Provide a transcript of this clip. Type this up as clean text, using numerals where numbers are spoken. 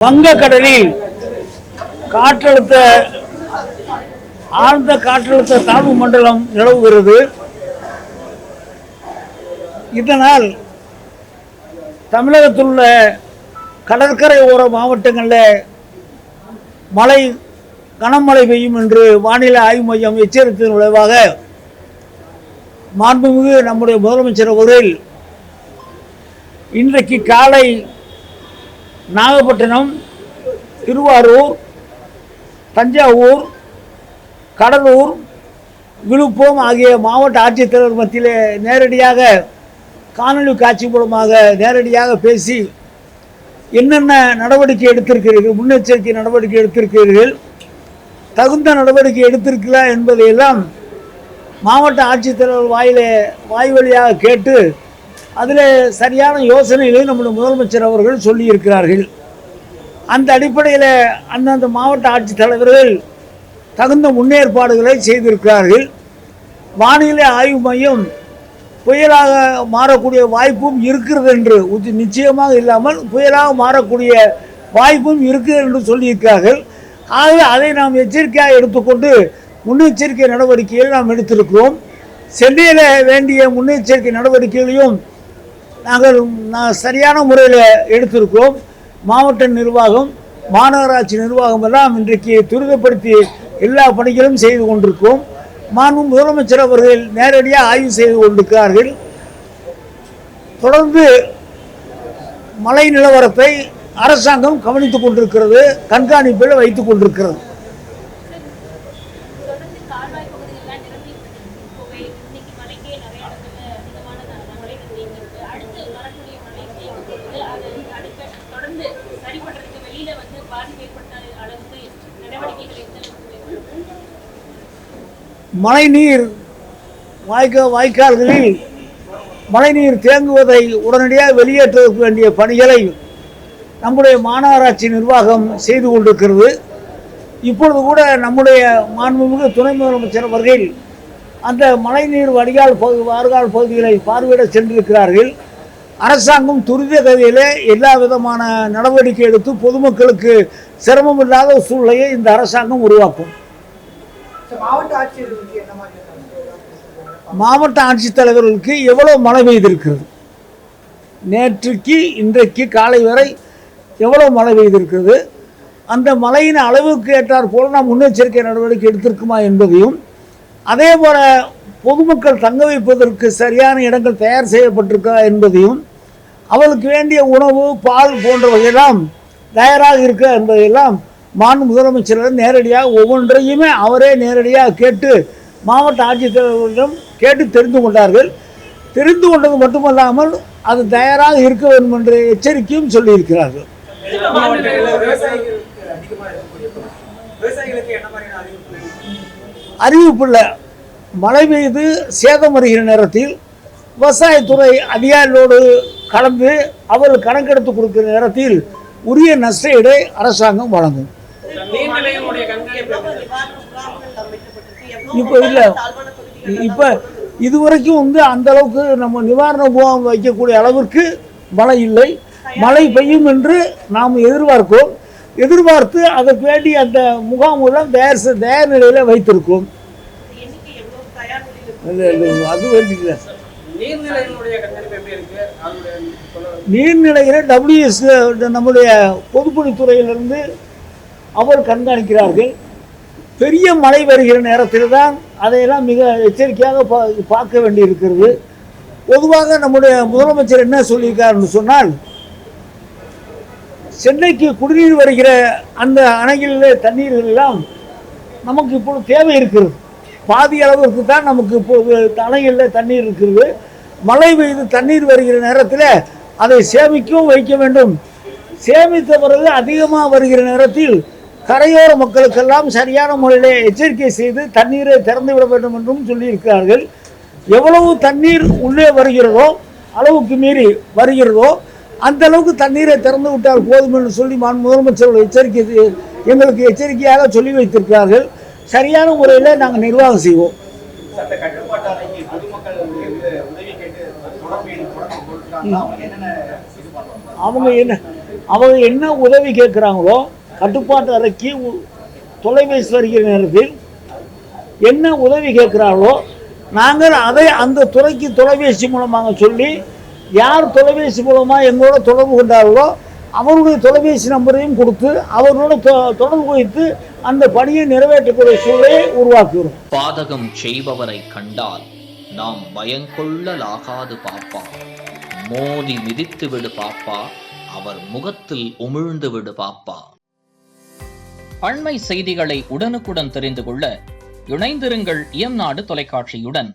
வங்கக்கடலில் காற்றழுத்த ஆழ்ந்த காற்றழுத்த தாழ்வு மண்டலம் நிலவுகிறது. இதனால் தமிழகத்தில் உள்ள கடற்கரை ஓர மாவட்டங்களில் கனமழை பெய்யும் என்று வானிலை ஆய்வு மையம் எச்சரித்ததன் விளைவாக மாண்புமிகு நம்முடைய முதலமைச்சர் அவர்கள் இன்றைக்கு காலை நாகப்பட்டினம், திருவாரூர், தஞ்சாவூர், கடலூர், விழுப்புரம் ஆகிய மாவட்ட ஆட்சித்தலைவர் மத்தியில் நேரடியாக காணொலி காட்சி மூலமாக நேரடியாக பேசி என்னென்ன நடவடிக்கை எடுத்திருக்கிறீர்கள், முன்னெச்சரிக்கை நடவடிக்கை எடுத்திருக்கிறீர்கள், தகுந்த நடவடிக்கை எடுத்திருக்கிறா என்பதையெல்லாம் மாவட்ட ஆட்சித்தலைவர் வாய் வழியாக கேட்டு அதில் சரியான யோசனைகளை நம்முடைய முதலமைச்சர் அவர்கள் சொல்லியிருக்கிறார்கள். அந்த அடிப்படையில் அந்தந்த மாவட்ட ஆட்சித்தலைவர்கள் தகுந்த முன்னேற்பாடுகளை செய்திருக்கிறார்கள். வானிலை ஆய்வு மையம் புயலாக மாறக்கூடிய வாய்ப்பும் இருக்கிறது என்று நிச்சயமாக இல்லாமல் புயலாக மாறக்கூடிய வாய்ப்பும் இருக்குது என்று சொல்லியிருக்கிறார்கள். ஆகவே அதை நாம் எச்சரிக்கையாக எடுத்துக்கொண்டு முன்னெச்சரிக்கை நடவடிக்கைகளை நாம் எடுத்திருக்கிறோம். சென்னையில் வேண்டிய முன்னெச்சரிக்கை நடவடிக்கைகளையும் நாங்கள் சரியான முறையில் எடுத்திருக்கிறோம். மாவட்ட நிர்வாகம், மாநகராட்சி நிர்வாகம் எல்லாம் இன்றைக்கு துரிதப்படுத்தி எல்லா பணிகளும் செய்து கொண்டிருக்கிறோம். மாண்பு முதலமைச்சர் அவர்கள் நேரடியாக ஆய்வு செய்து கொண்டிருக்கிறார்கள். தொடர்ந்து மழை நிலவரத்தை அரசாங்கம் கவனித்துக் கொண்டிருக்கிறது, கண்காணிப்பில் வைத்துக் கொண்டிருக்கிறது. மழைநீர் வாய்க்கால்களில் மழைநீர் தேங்குவதை உடனடியாக வெளியேற்றுவதற்கு வேண்டிய பணிகளை நம்முடைய மாநகராட்சி நிர்வாகம் செய்து கொண்டிருக்கிறது. இப்பொழுது கூட நம்முடைய மாண்புமிகு துணை முதலமைச்சர் அவர்கள் அந்த மழைநீர் வார்கால் பகுதிகளை பார்வையிட சென்றிருக்கிறார்கள். அரசாங்கம் துரித கதியிலே எல்லா விதமான நடவடிக்கை எடுத்து பொதுமக்களுக்கு சிரமம் இல்லாத சூழ்நிலையை இந்த அரசாங்கம் உருவாக்கும். மாவட்ட ஆட்சித்தலைவர்களுக்கு எவ்வளவு மழை பெய்திருக்கிறது, நேற்றுக்கு இன்றைக்கு காலை வரை எவ்வளவு மழை பெய்திருக்கிறது, அந்த மழையின் அளவுக்கு ஏற்றார் போல நாம் முன்னெச்சரிக்கை நடவடிக்கை எடுத்திருக்குமா என்பதையும், அதே போல பொதுமக்கள் தங்க வைப்பதற்கு சரியான இடங்கள் தயார் செய்யப்பட்டிருக்கா என்பதையும், அவளுக்கு வேண்டிய உணவு, பால் போன்றவையெல்லாம் தயாராக இருக்க என்பதையெல்லாம் மாண்பு முதலமைச்சர் நேரடியாக ஒவ்வொன்றையுமே அவரே நேரடியாக கேட்டு மாவட்ட ஆட்சித்தலைவர்களிடம் கேட்டு தெரிந்து கொண்டார்கள். தெரிந்து கொண்டது மட்டுமல்லாமல் அது தயாராக இருக்க வேண்டும் என்ற எச்சரிக்கையும் சொல்லியிருக்கிறார்கள். அறிவிப்புள்ள மழை பெய்து சேதம் வருகிற நேரத்தில் விவசாயத்துறை அதிகாரிகளோடு கலந்து அவர்கள் கணக்கெடுத்து கொடுக்கிற நேரத்தில் உரிய நஷ்டஈடை அரசாங்கம் வழங்கும். இப்போ இதுவரைக்கும் அந்த அளவுக்கு நம்ம நிவாரண முகாம் வைக்கக்கூடிய அளவிற்கு மழை இல்லை. மழை பெய்யும் என்று நாம் எதிர்பார்த்து அதற்கு வேண்டி அந்த முகாமெல்லாம் தயார் நிலையில் வைத்திருக்கோம். அது வேண்டிய நீர்நிலைகளை WS நம்முடைய பொதுப்பணித்துறையிலிருந்து அவர் கண்காணிக்கிறார்கள். பெரிய மழை வருகிற நேரத்தில் தான் அதையெல்லாம் மிக எச்சரிக்கையாக பார்க்க வேண்டியிருக்கிறது. பொதுவாக நம்முடைய முதலமைச்சர் என்ன சொல்லியிருக்காருன்னு சொன்னால், சென்னைக்கு குடிநீர் வருகிற அந்த அணைகளில் தண்ணீர்கள் எல்லாம் நமக்கு இப்பொழுது தேவை இருக்கிறது. பாதி அளவிற்கு தான் நமக்கு இப்போது அணைகளில் தண்ணீர் இருக்கிறது. மழை பெய்து தண்ணீர் வருகிற நேரத்தில் அதை சேமிக்கவும் வைக்க வேண்டும். சேமித்த பிறகு அதிகமாக வருகிற நேரத்தில் கரையோர மக்களுக்கெல்லாம் சரியான முறையில் எச்சரிக்கை செய்து தண்ணீரை திறந்து விட வேண்டும் என்றும் சொல்லியிருக்கிறார்கள். எவ்வளவு தண்ணீர் உள்ளே வருகிறதோ, அளவுக்கு மீறி வருகிறதோ, அந்த அளவுக்கு தண்ணீரை திறந்து விட்டால் போதும் என்று சொல்லி முதலமைச்சர்கள் எங்களுக்கு எச்சரிக்கையாக சொல்லி வைத்திருக்கிறார்கள். சரியான முறையில் நாங்கள் நிர்வாகம் செய்வோம். அவங்க என்ன அவங்க என்ன உதவி கேட்குறாங்களோ கட்டுப்பாட்டு அறைக்கு தொலைபேசி வருகிற நேரத்தில் என்ன உதவி கேட்குறாங்களோ நாங்கள் அதை அந்த துறைக்கு தொலைபேசி மூலமாக சொல்லி யார் தொலைபேசி மூலமாக எங்களோட தொடர்பு கொண்டார்களோ அவருடைய தொலைபேசி நம்பரையும் கொடுத்து அவர்களோட தொடர்பு வைத்து அந்த பணியை நிறைவேற்றக்கூடிய சூழலை உருவாக்குகிறோம். பாதகம் செய்பவரை கண்டால் நாம் பயங்கொள்ளலாகாது பாப்பா, மோதி மிதித்து விடு பாப்பா, அவர் முகத்தில் உமிழ்ந்து விடு பாப்பா. அண்மை செய்திகளை உடனுக்குடன் தெரிந்து கொள்ள இணைந்திருங்கள் இயம்நாடு தொலைக்காட்சியுடன்.